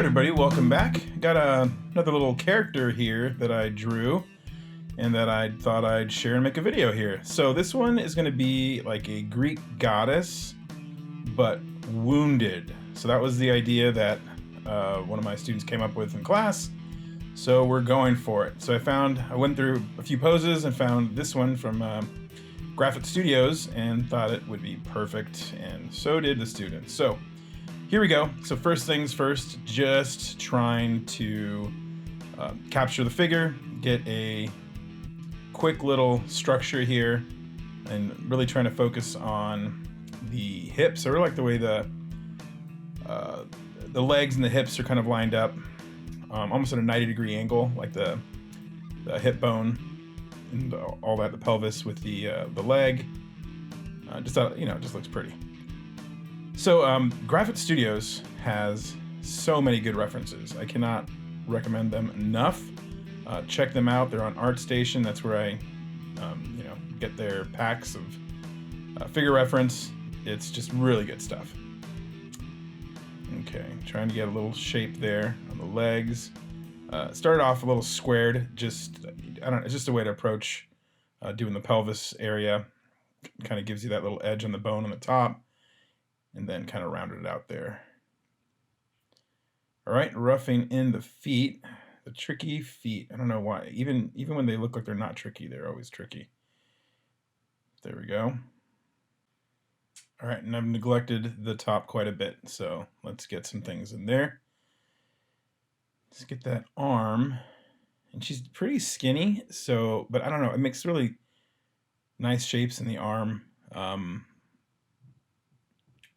Alright everybody, welcome back. Got another little character here that I drew and that I thought I'd share and make a video here. So this one is going to be like a Greek goddess, but wounded. So that was the idea that one of my students came up with in class. So we're going for it. So I went through a few poses and found this one from Graphic Studios and thought it would be perfect, and so did the students. So here we go. So first things first, just trying to capture the figure, get a quick little structure here, and really trying to focus on the hips. I really like the way the legs and the hips are kind of lined up, almost at a 90-degree angle, like the hip bone and all that, the pelvis with the leg. Just looks pretty. So Graphic Studios has so many good references. I cannot recommend them enough. Check them out. They're on ArtStation. That's where I get their packs of figure reference. It's just really good stuff. Okay, trying to get a little shape there on the legs. Started off a little squared. It's just a way to approach doing the pelvis area. Kind of gives you that little edge on the bone on the top, and then kind of rounded it out there. All right, roughing in the feet, the tricky feet. I don't know why. Even when they look like they're not tricky, they're always tricky. There we go. All right, and I've neglected the top quite a bit, so let's get some things in there. Let's get that arm, and she's pretty skinny, but I don't know, it makes really nice shapes in the arm.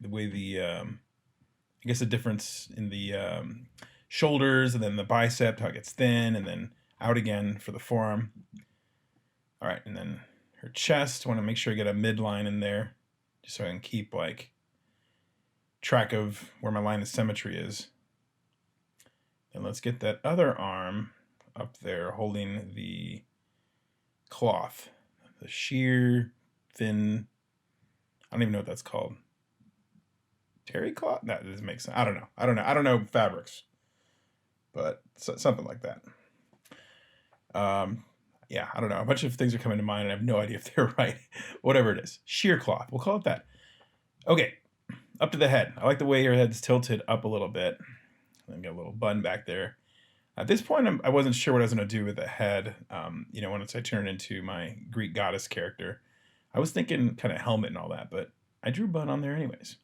The way I guess the difference in the shoulders, and then the bicep, how it gets thin and then out again for the forearm. All right, and then her chest, want to make sure I get a midline in there, just so I can keep like track of where my line of symmetry is. And let's get that other arm up there holding the cloth, the sheer thin, I don't even know what that's called. Terry cloth? No, that doesn't make sense. I don't know fabrics, but something like that. Yeah, I don't know. A bunch of things are coming to mind, and I have no idea if they're right. Whatever it is, sheer cloth. We'll call it that. Okay, up to the head. I like the way her head's tilted up a little bit. Then got a little bun back there. At this point, I wasn't sure what I was going to do with the head. Once I turned into my Greek goddess character, I was thinking kind of helmet and all that, but I drew bun on there anyways.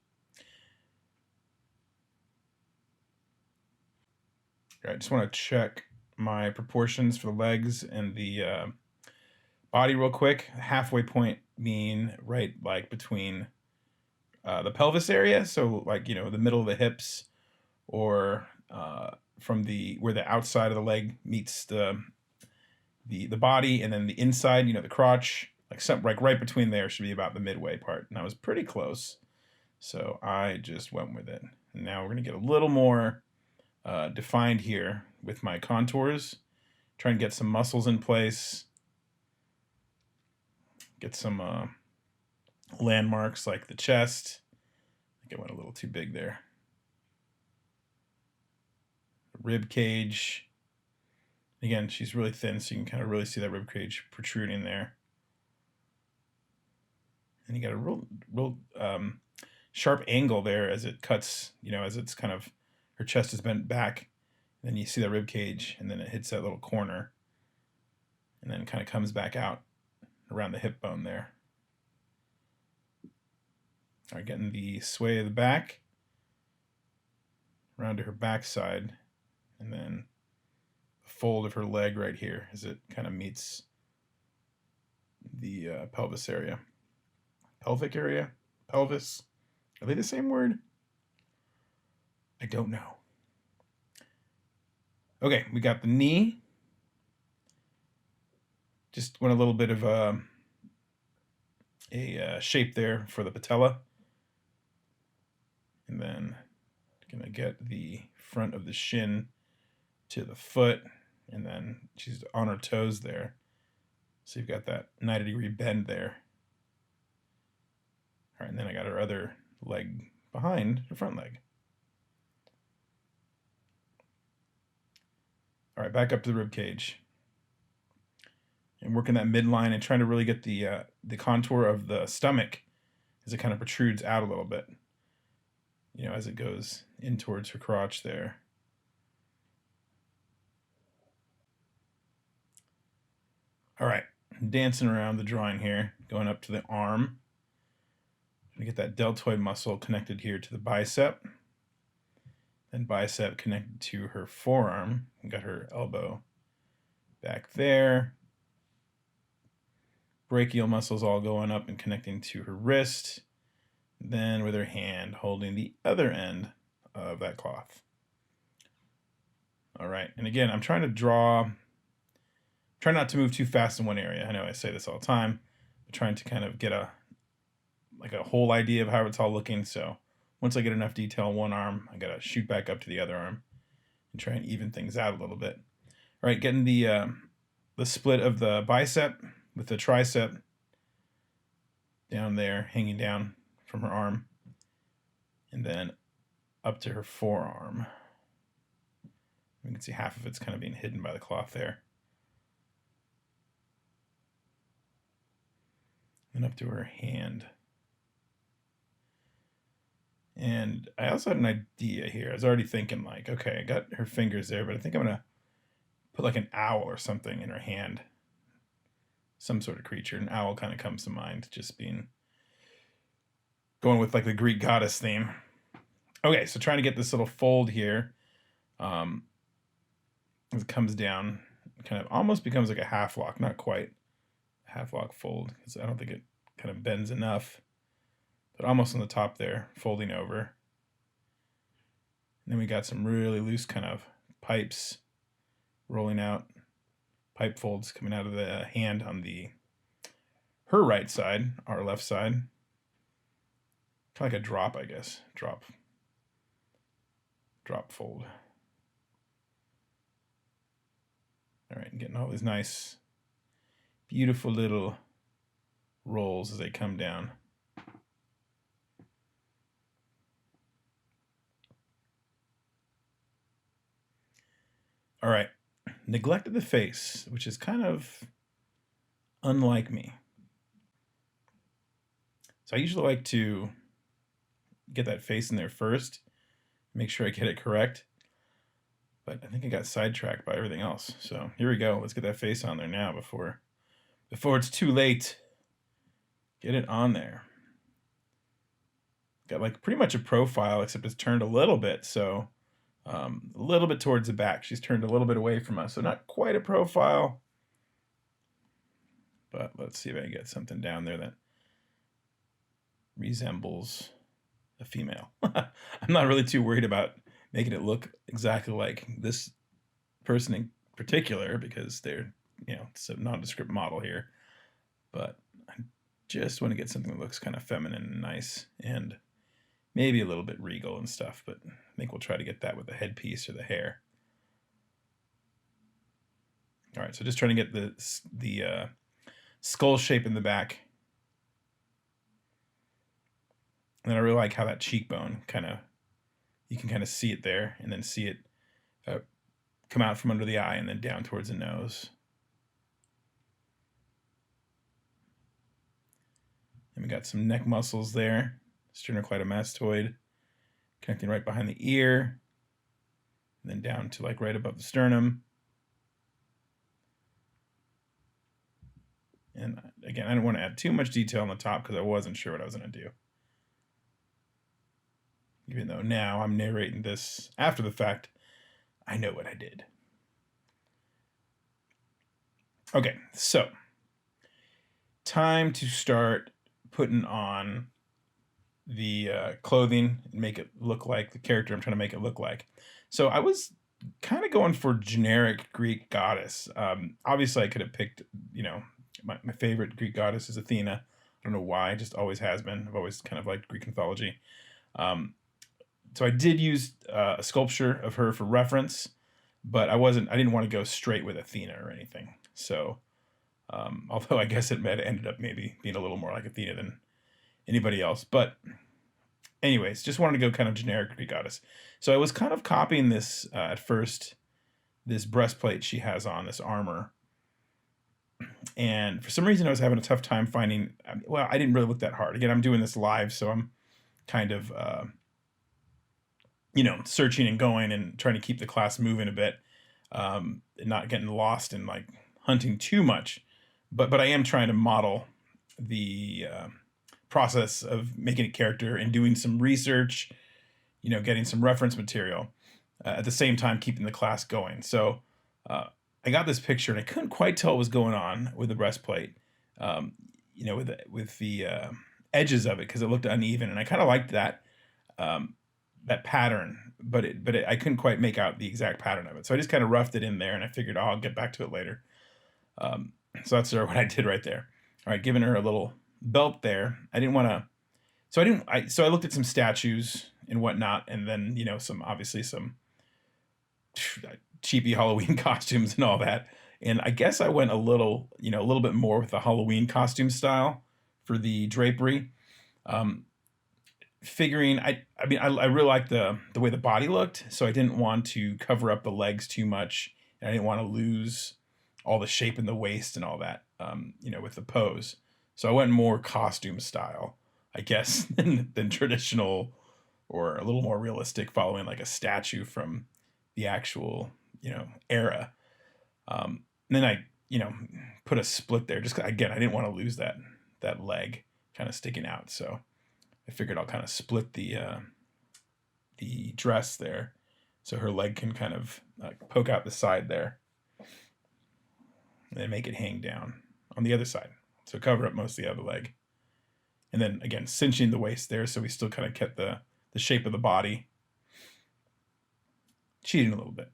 I just want to check my proportions for the legs and the body real quick. Halfway point being right like between the pelvis area, so like the middle of the hips, or from where the outside of the leg meets the body, and then the inside, the crotch, like right between there should be about the midway part. And I was pretty close, so I just went with it. And now we're gonna get a little more defined here with my contours. Try and get some muscles in place. Get some landmarks like the chest. I think I went a little too big there. Rib cage. Again, she's really thin, so you can kind of really see that rib cage protruding there. And you got a real sharp angle there as it cuts, as it's kind of, her chest is bent back. And then you see that rib cage, and then it hits that little corner, and then it kind of comes back out around the hip bone there. All right, getting the sway of the back around to her backside, and then the fold of her leg right here as it kind of meets the pelvis area. Pelvic area? Pelvis? Are they the same word? I don't know. Okay, we got the knee. Just went a little bit of a shape there for the patella. And then gonna get the front of the shin to the foot, and then she's on her toes there. So you've got that 90-degree bend there. All right, and then I got her other leg behind her front leg. All right, back up to the rib cage. And working that midline and trying to really get the contour of the stomach as it kind of protrudes out a little bit, you know, as it goes in towards her crotch there. All right, dancing around the drawing here, going up to the arm. Trying to get that deltoid muscle connected here to the bicep. Then bicep connected to her forearm. We got her elbow back there. Brachial muscles all going up and connecting to her wrist. Then with her hand holding the other end of that cloth. All right, and again, I'm trying to try not to move too fast in one area. I know I say this all the time, but trying to kind of get a whole idea of how it's all looking. So once I get enough detail on one arm, I gotta shoot back up to the other arm and try and even things out a little bit. All right, getting the split of the bicep with the tricep down there, hanging down from her arm, and then up to her forearm. You can see half of it's kind of being hidden by the cloth there. And up to her hand. And I also had an idea here. I was already thinking like, okay, I got her fingers there, but I think I'm gonna put like an owl or something in her hand. Some sort of creature. An owl kind of comes to mind, just going with like the Greek goddess theme. Okay, so trying to get this little fold here. As it comes down, it kind of almost becomes like a half lock, not quite a half lock fold, because I don't think it kind of bends enough. But almost on the top there, folding over. And then we got some really loose kind of pipes rolling out, pipe folds coming out of the hand on her right side, our left side. Kind of like a drop, I guess. Drop fold. All right, getting all these nice, beautiful little rolls as they come down. All right, neglected the face, which is kind of unlike me. So I usually like to get that face in there first, make sure I get it correct. But I think I got sidetracked by everything else. So here we go. Let's get that face on there now before it's too late. Get it on there. Got like pretty much a profile, except it's turned a little bit. So a little bit towards the back. She's turned a little bit away from us. So not quite a profile. But let's see if I can get something down there that resembles a female. I'm not really too worried about making it look exactly like this person in particular, because they're, it's a nondescript model here. But I just want to get something that looks kind of feminine and nice, and maybe a little bit regal and stuff, but I think we'll try to get that with the headpiece or the hair. All right, so just trying to get the skull shape in the back. And then I really like how that cheekbone you can kind of see it there, and then see it come out from under the eye and then down towards the nose. And we got some neck muscles there, sternocleidomastoid, connecting right behind the ear, and then down to like right above the sternum. And again, I don't want to add too much detail on the top because I wasn't sure what I was going to do. Even though now I'm narrating this after the fact, I know what I did. Okay, so time to start putting on the clothing and make it look like the character I'm trying to make it look like. So I was kind of going for generic Greek goddess. Obviously, I could have picked, my favorite Greek goddess is Athena. I don't know why, just always has been. I've always kind of liked Greek mythology. So I did use a sculpture of her for reference, but I didn't want to go straight with Athena or anything. So, although I guess it ended up maybe being a little more like Athena than anybody else. But anyways, just wanted to go kind of generic Greek goddess. So I was kind of copying this at first this breastplate she has on, this armor. And for some reason, I was having a tough time finding. Well, I didn't really look that hard. Again, I'm doing this live, so I'm kind of searching and going and trying to keep the class moving a bit, and not getting lost in like hunting too much. But I am trying to model the process of making a character and doing some research, getting some reference material, at the same time keeping the class going. So I got this picture and I couldn't quite tell what was going on with the breastplate, with the edges of it, because it looked uneven, and I kind of liked that pattern, but I couldn't quite make out the exact pattern of it. So I just kind of roughed it in there, and I figured, oh, I'll get back to it later. So that's what I did right there. All right, giving her a little belt there. I didn't want to. So I looked at some statues and whatnot, and then some cheapy Halloween costumes and all that. And I guess I went a little bit more with the Halloween costume style for the drapery. Figuring I really liked the way the body looked, so I didn't want to cover up the legs too much, and I didn't want to lose all the shape in the waist and all that, with the pose. So I went more costume style, I guess, than traditional, or a little more realistic, following like a statue from the actual era. And then I put a split there, just again, I didn't want to lose that leg kind of sticking out, so I figured I'll kind of split the dress there, so her leg can kind of poke out the side there, and then make it hang down on the other side, so cover up most of the other leg, and then again cinching the waist there, so we still kind of kept the shape of the body. Cheating a little bit,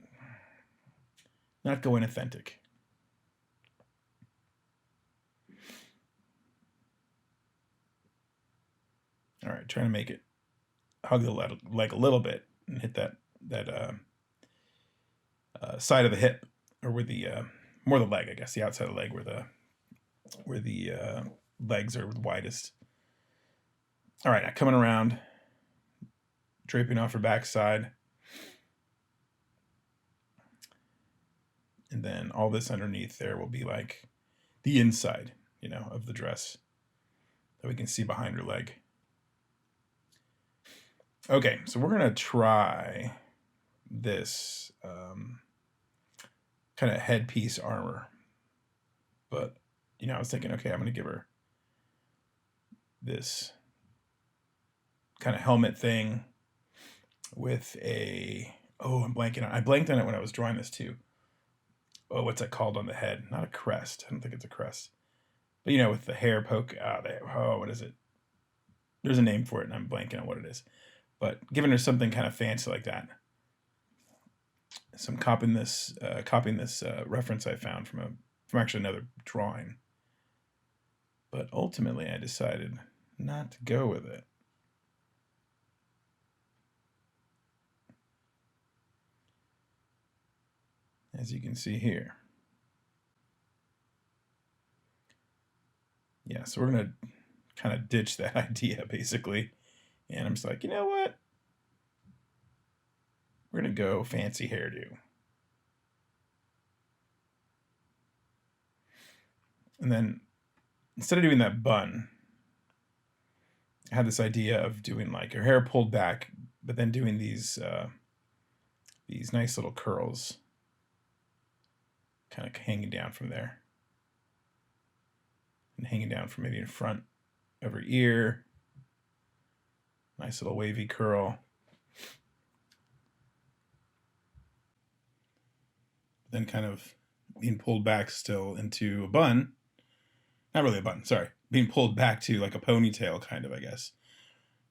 not going authentic. All right, trying to make it hug the leg a little bit and hit that side of the hip, or where the more the leg, I guess, the outside of the leg, where the legs are widest. All right, now coming around, draping off her backside, and then all this underneath there will be like the inside, of the dress that we can see behind her leg. Okay, so we're gonna try this kind of headpiece armor, but I was thinking, okay, I'm gonna give her this kind of helmet thing with I blanked on it when I was drawing this too. Oh, what's that called on the head? Not a crest. I don't think it's a crest, but with the hair poke out there. Oh, what is it? There's a name for it, and I'm blanking on what it is. But giving her something kind of fancy like that. So I'm copying this reference I found from actually another drawing. But ultimately, I decided not to go with it. As you can see here. Yeah, so we're going to kind of ditch that idea, basically. And I'm just like, you know what? We're going to go fancy hairdo. And then, instead of doing that bun, I had this idea of doing like her hair pulled back, but then doing these nice little curls kind of hanging down from there. And hanging down from maybe in front of her ear. Nice little wavy curl. Then kind of being pulled back still into a bun. Not really a bun, sorry. Being pulled back to like a ponytail, kind of, I guess.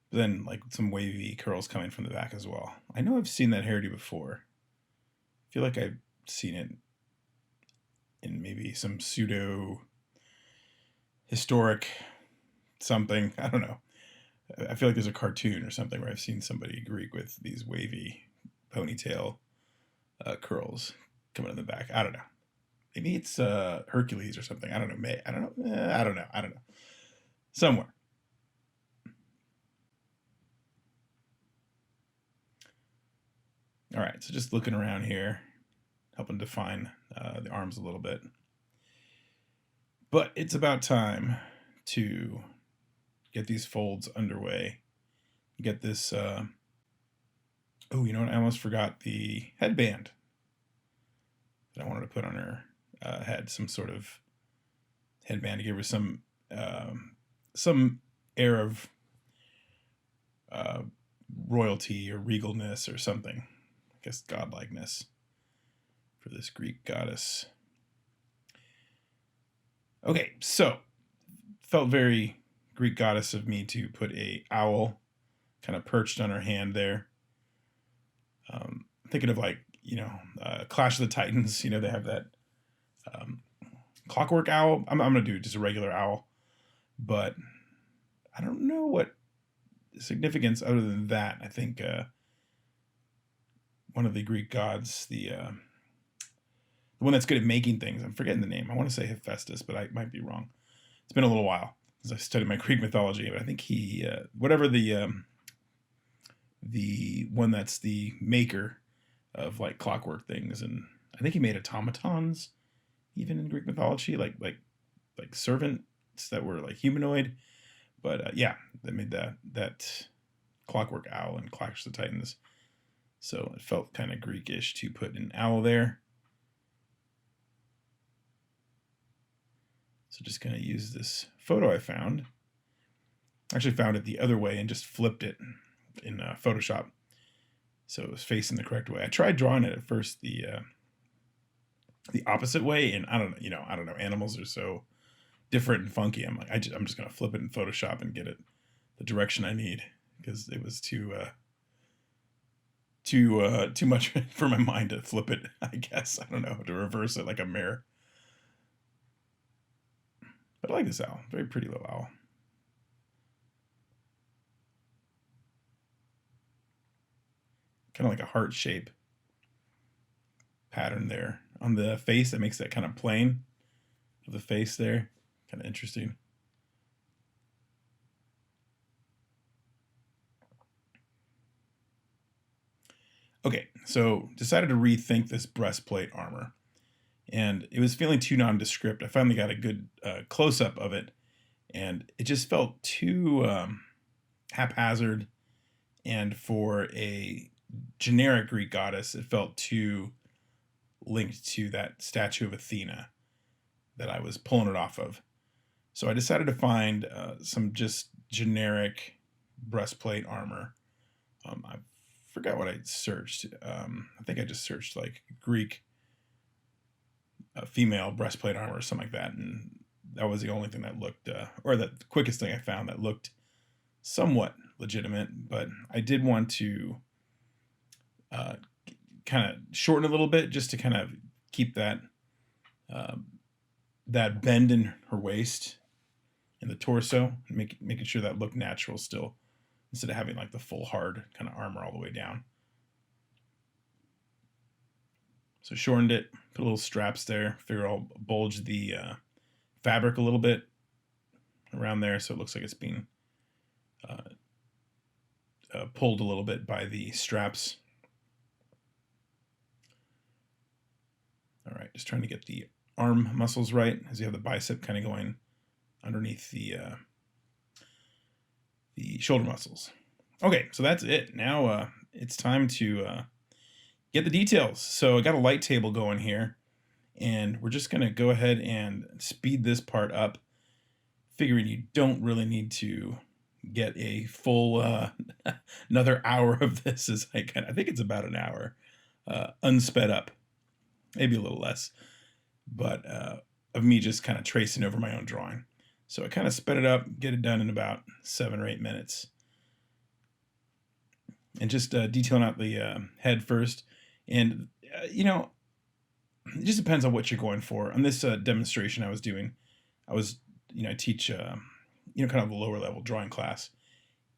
But then like some wavy curls coming from the back as well. I know I've seen that hairdo before. I feel like I've seen it in maybe some pseudo historic something. I don't know. I feel like there's a cartoon or something where I've seen somebody Greek with these wavy ponytail curls coming in the back. I don't know. Maybe it's Hercules or something. I don't know. I don't know. I don't know. Somewhere. All right. So just looking around here. helping define the arms a little bit. But it's about time to get these folds underway. Get this. Oh, you know what? I almost forgot the headband that I wanted to put on her head. Some sort of headband to give her some air of royalty or regalness or something. I guess godlikeness for this Greek goddess. Okay, so felt very Greek goddess of me to put a owl kind of perched on her hand there. Thinking of like, Clash of the Titans, they have that clockwork owl. I'm going to do just a regular owl, but I don't know what significance other than that. I think one of the Greek gods, the one that's good at making things, I'm forgetting the name. I want to say Hephaestus, but I might be wrong. It's been a little while since I studied my Greek mythology, but I think he, whatever the one that's the maker of like clockwork things, and I think he made automatons even in Greek mythology, like servants that were like humanoid. But yeah, they made that clockwork owl in Clash of the Titans. So it felt kind of Greekish to put an owl there. So just going to use this photo I found. I actually found it the other way and just flipped it in Photoshop, so it was facing the correct way. I tried drawing it at first the opposite way, and I don't know. Animals are so different and funky. I'm like, I'm just gonna flip it in Photoshop and get it the direction I need, because it was too much for my mind to flip it. I guess I don't know, to reverse it like a mirror. But I like this owl. Very pretty little owl. Kind of like a heart shape pattern there on the face that makes that kind of plane of the face there. Kind of interesting. Okay, so decided to rethink this breastplate armor, and it was feeling too nondescript. I finally got a good close-up of it, and it just felt too haphazard, and for a generic Greek goddess, it felt too linked to that statue of Athena that I was pulling it off of. So I decided to find some just generic breastplate armor. I forgot what I searched. I think I just searched like Greek female breastplate armor or something like that, and that was the only thing that looked, or the quickest thing I found that looked somewhat legitimate. But I did want to kind of shorten a little bit, just to kind of keep that that bend in her waist and the torso, and making sure that looked natural still, instead of having like the full hard kind of armor all the way down. So shortened it, put little straps there. Figure I'll bulge the fabric a little bit around there, so it looks like it's being pulled a little bit by the straps. All right, just trying to get the arm muscles right, as you have the bicep kind of going underneath the shoulder muscles. Okay, so that's it. Now it's time to get the details. So I got a light table going here, and we're just gonna go ahead and speed this part up, figuring you don't really need to get a full another hour of this. I think it's about an hour unsped up, maybe a little less, but of me just kind of tracing over my own drawing. So I kind of sped it up, get it done in about 7 or 8 minutes. And just detailing out the head first. And, it just depends on what you're going for. On this demonstration I was doing, I teach, kind of a lower level drawing class,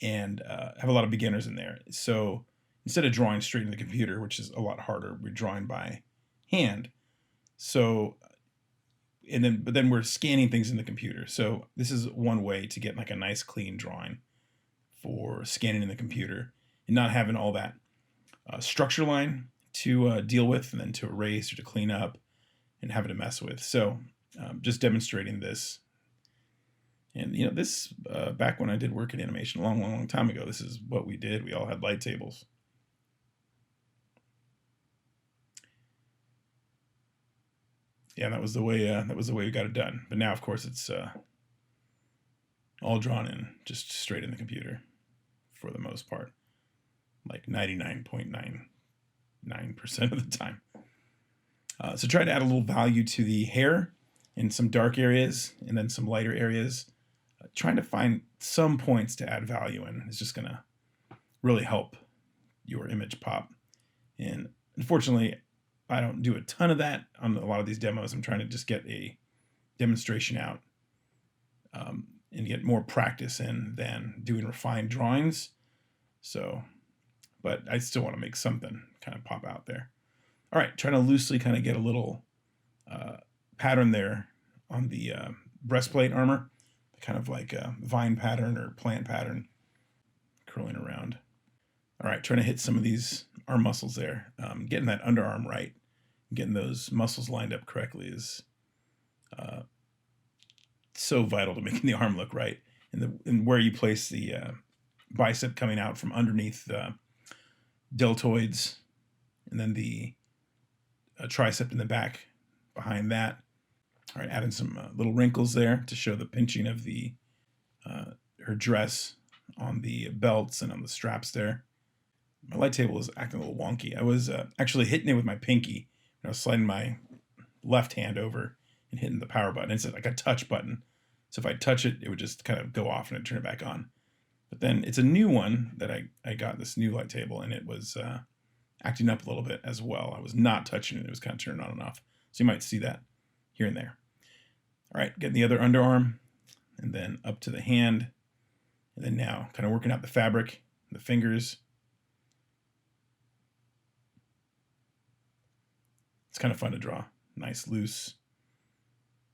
and have a lot of beginners in there. So instead of drawing straight in the computer, which is a lot harder, we're drawing by hand. So, but then we're scanning things in the computer. So this is one way to get like a nice clean drawing for scanning in the computer, and not having all that structure line to deal with, and then to erase or to clean up and having to mess with. So just demonstrating this. And this back when I did work in animation a long time ago, this is what we did. We all had light tables. Yeah, that was the way we got it done. But now, of course, it's all drawn in just straight in the computer for the most part, like 99.99% of the time. So try to add a little value to the hair in some dark areas and then some lighter areas. Trying to find some points to add value in is just going to really help your image pop. And unfortunately, I don't do a ton of that on a lot of these demos. I'm trying to just get a demonstration out and get more practice in than doing refined drawings. So, but I still want to make something kind of pop out there. All right, trying to loosely kind of get a little pattern there on the breastplate armor, kind of like a vine pattern or plant pattern curling around. All right, trying to hit some of these arm muscles there. Getting that underarm right, getting those muscles lined up correctly is so vital to making the arm look right. And where you place the bicep coming out from underneath the deltoids, and then the tricep in the back behind that. All right, adding some little wrinkles there to show the pinching of the her dress on the belts and on the straps there. My light table is acting a little wonky. I was actually hitting it with my pinky. I was sliding my left hand over and hitting the power button. It's like a touch button. So if I touch it, it would just kind of go off and I'd turn it back on. But then it's a new one that I got, this new light table, and it was acting up a little bit as well. I was not touching it. It was kind of turning on and off. So you might see that here and there. All right, getting the other underarm and then up to the hand. And then now kind of working out the fabric, the fingers. It's kind of fun to draw. Nice, loose,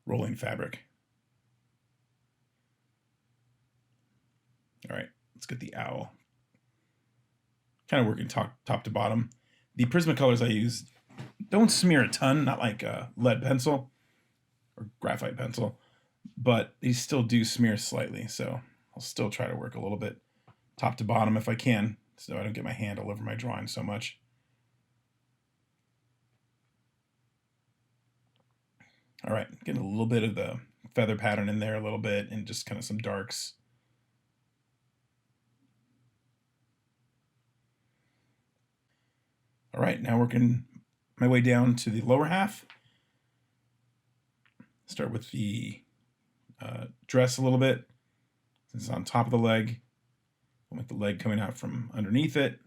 rolling fabric. All right, let's get the owl. Kind of working top to bottom. The Prismacolors I use don't smear a ton, not like lead pencil or graphite pencil, but these still do smear slightly. So I'll still try to work a little bit top to bottom if I can, so I don't get my hand all over my drawing so much. All right, getting a little bit of the feather pattern in there a little bit, and just kind of some darks. All right, now working my way down to the lower half. Start with the dress a little bit. Since it's on top of the leg, I'll make the leg coming out from underneath it.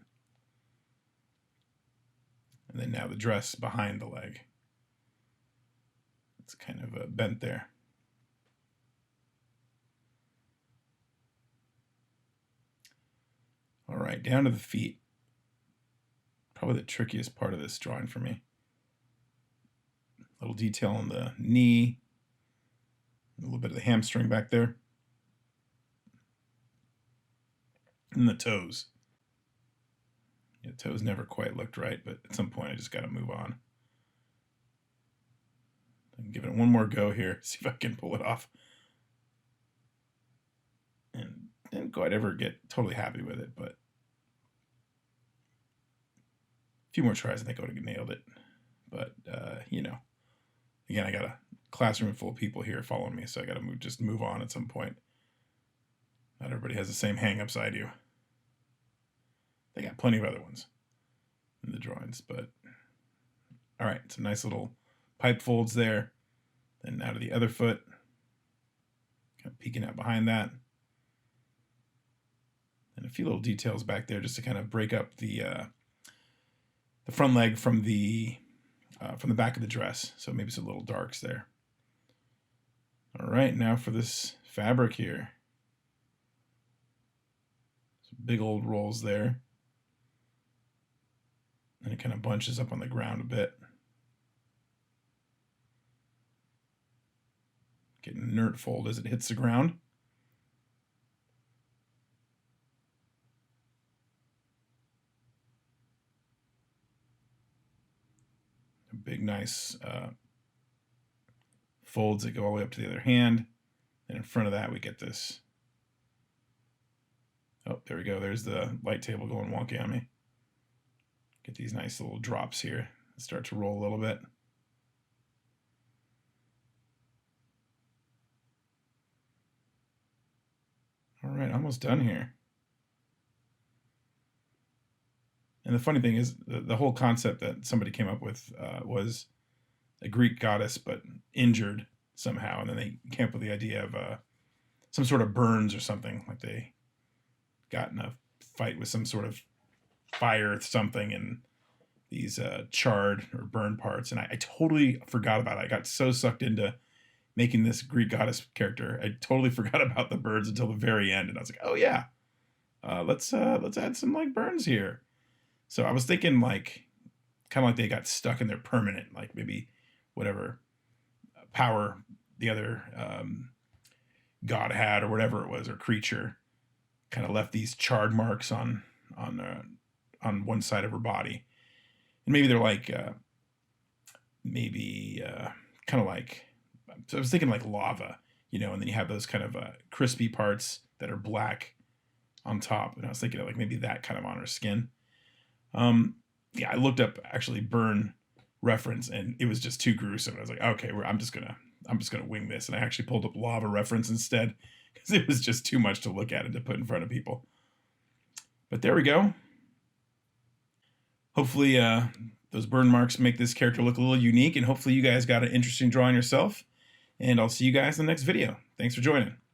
And then now the dress behind the leg. It's kind of bent there. All right, down to the feet. Probably the trickiest part of this drawing for me. A little detail on the knee, a little bit of the hamstring back there, and the toes. The toes never quite looked right, but at some point I just got to move on. I can give it one more go here, see if I can pull it off. And didn't quite ever get totally happy with it, but a few more tries, I think I would have nailed it. But, again, I got a classroom full of people here following me, so I got to just move on at some point. Not everybody has the same hang-ups I do. They got plenty of other ones in the drawings, but all right, some nice little pipe folds there. Then now to the other foot, kind of peeking out behind that. And a few little details back there just to kind of break up the front leg from the back of the dress. So maybe some little darks there. All right, now for this fabric here. Some big old rolls there. And it kind of bunches up on the ground a bit. Getting an inert fold as it hits the ground. big, nice folds that go all the way up to the other hand. And in front of that, we get this. Oh, there we go. There's the light table going wonky on me. Get these nice little drops here. Start to roll a little bit. All right, almost done here. And the funny thing is, the whole concept that somebody came up with was a Greek goddess, but injured somehow. And then they came up with the idea of some sort of burns or something. Like they got in a fight with some sort of fire something, and these charred or burned parts. And I totally forgot about it. I got so sucked into making this Greek goddess character, I totally forgot about the burns until the very end. And I was like, oh yeah, let's add some like burns here. So I was thinking like, kind of like they got stuck in their permanent, like maybe whatever power the other god had or whatever it was, or creature, kind of left these charred marks on one side of her body. And maybe they're like, kind of like, so I was thinking like lava, you know, and then you have those kind of crispy parts that are black on top. And I was thinking of like maybe that kind of on her skin. Yeah, I looked up actually burn reference, and it was just too gruesome. I was like, okay, I'm just gonna wing this. And I actually pulled up lava reference instead, because it was just too much to look at and to put in front of people. But there we go. Hopefully those burn marks make this character look a little unique, and hopefully you guys got an interesting drawing yourself. And I'll see you guys in the next video. Thanks for joining.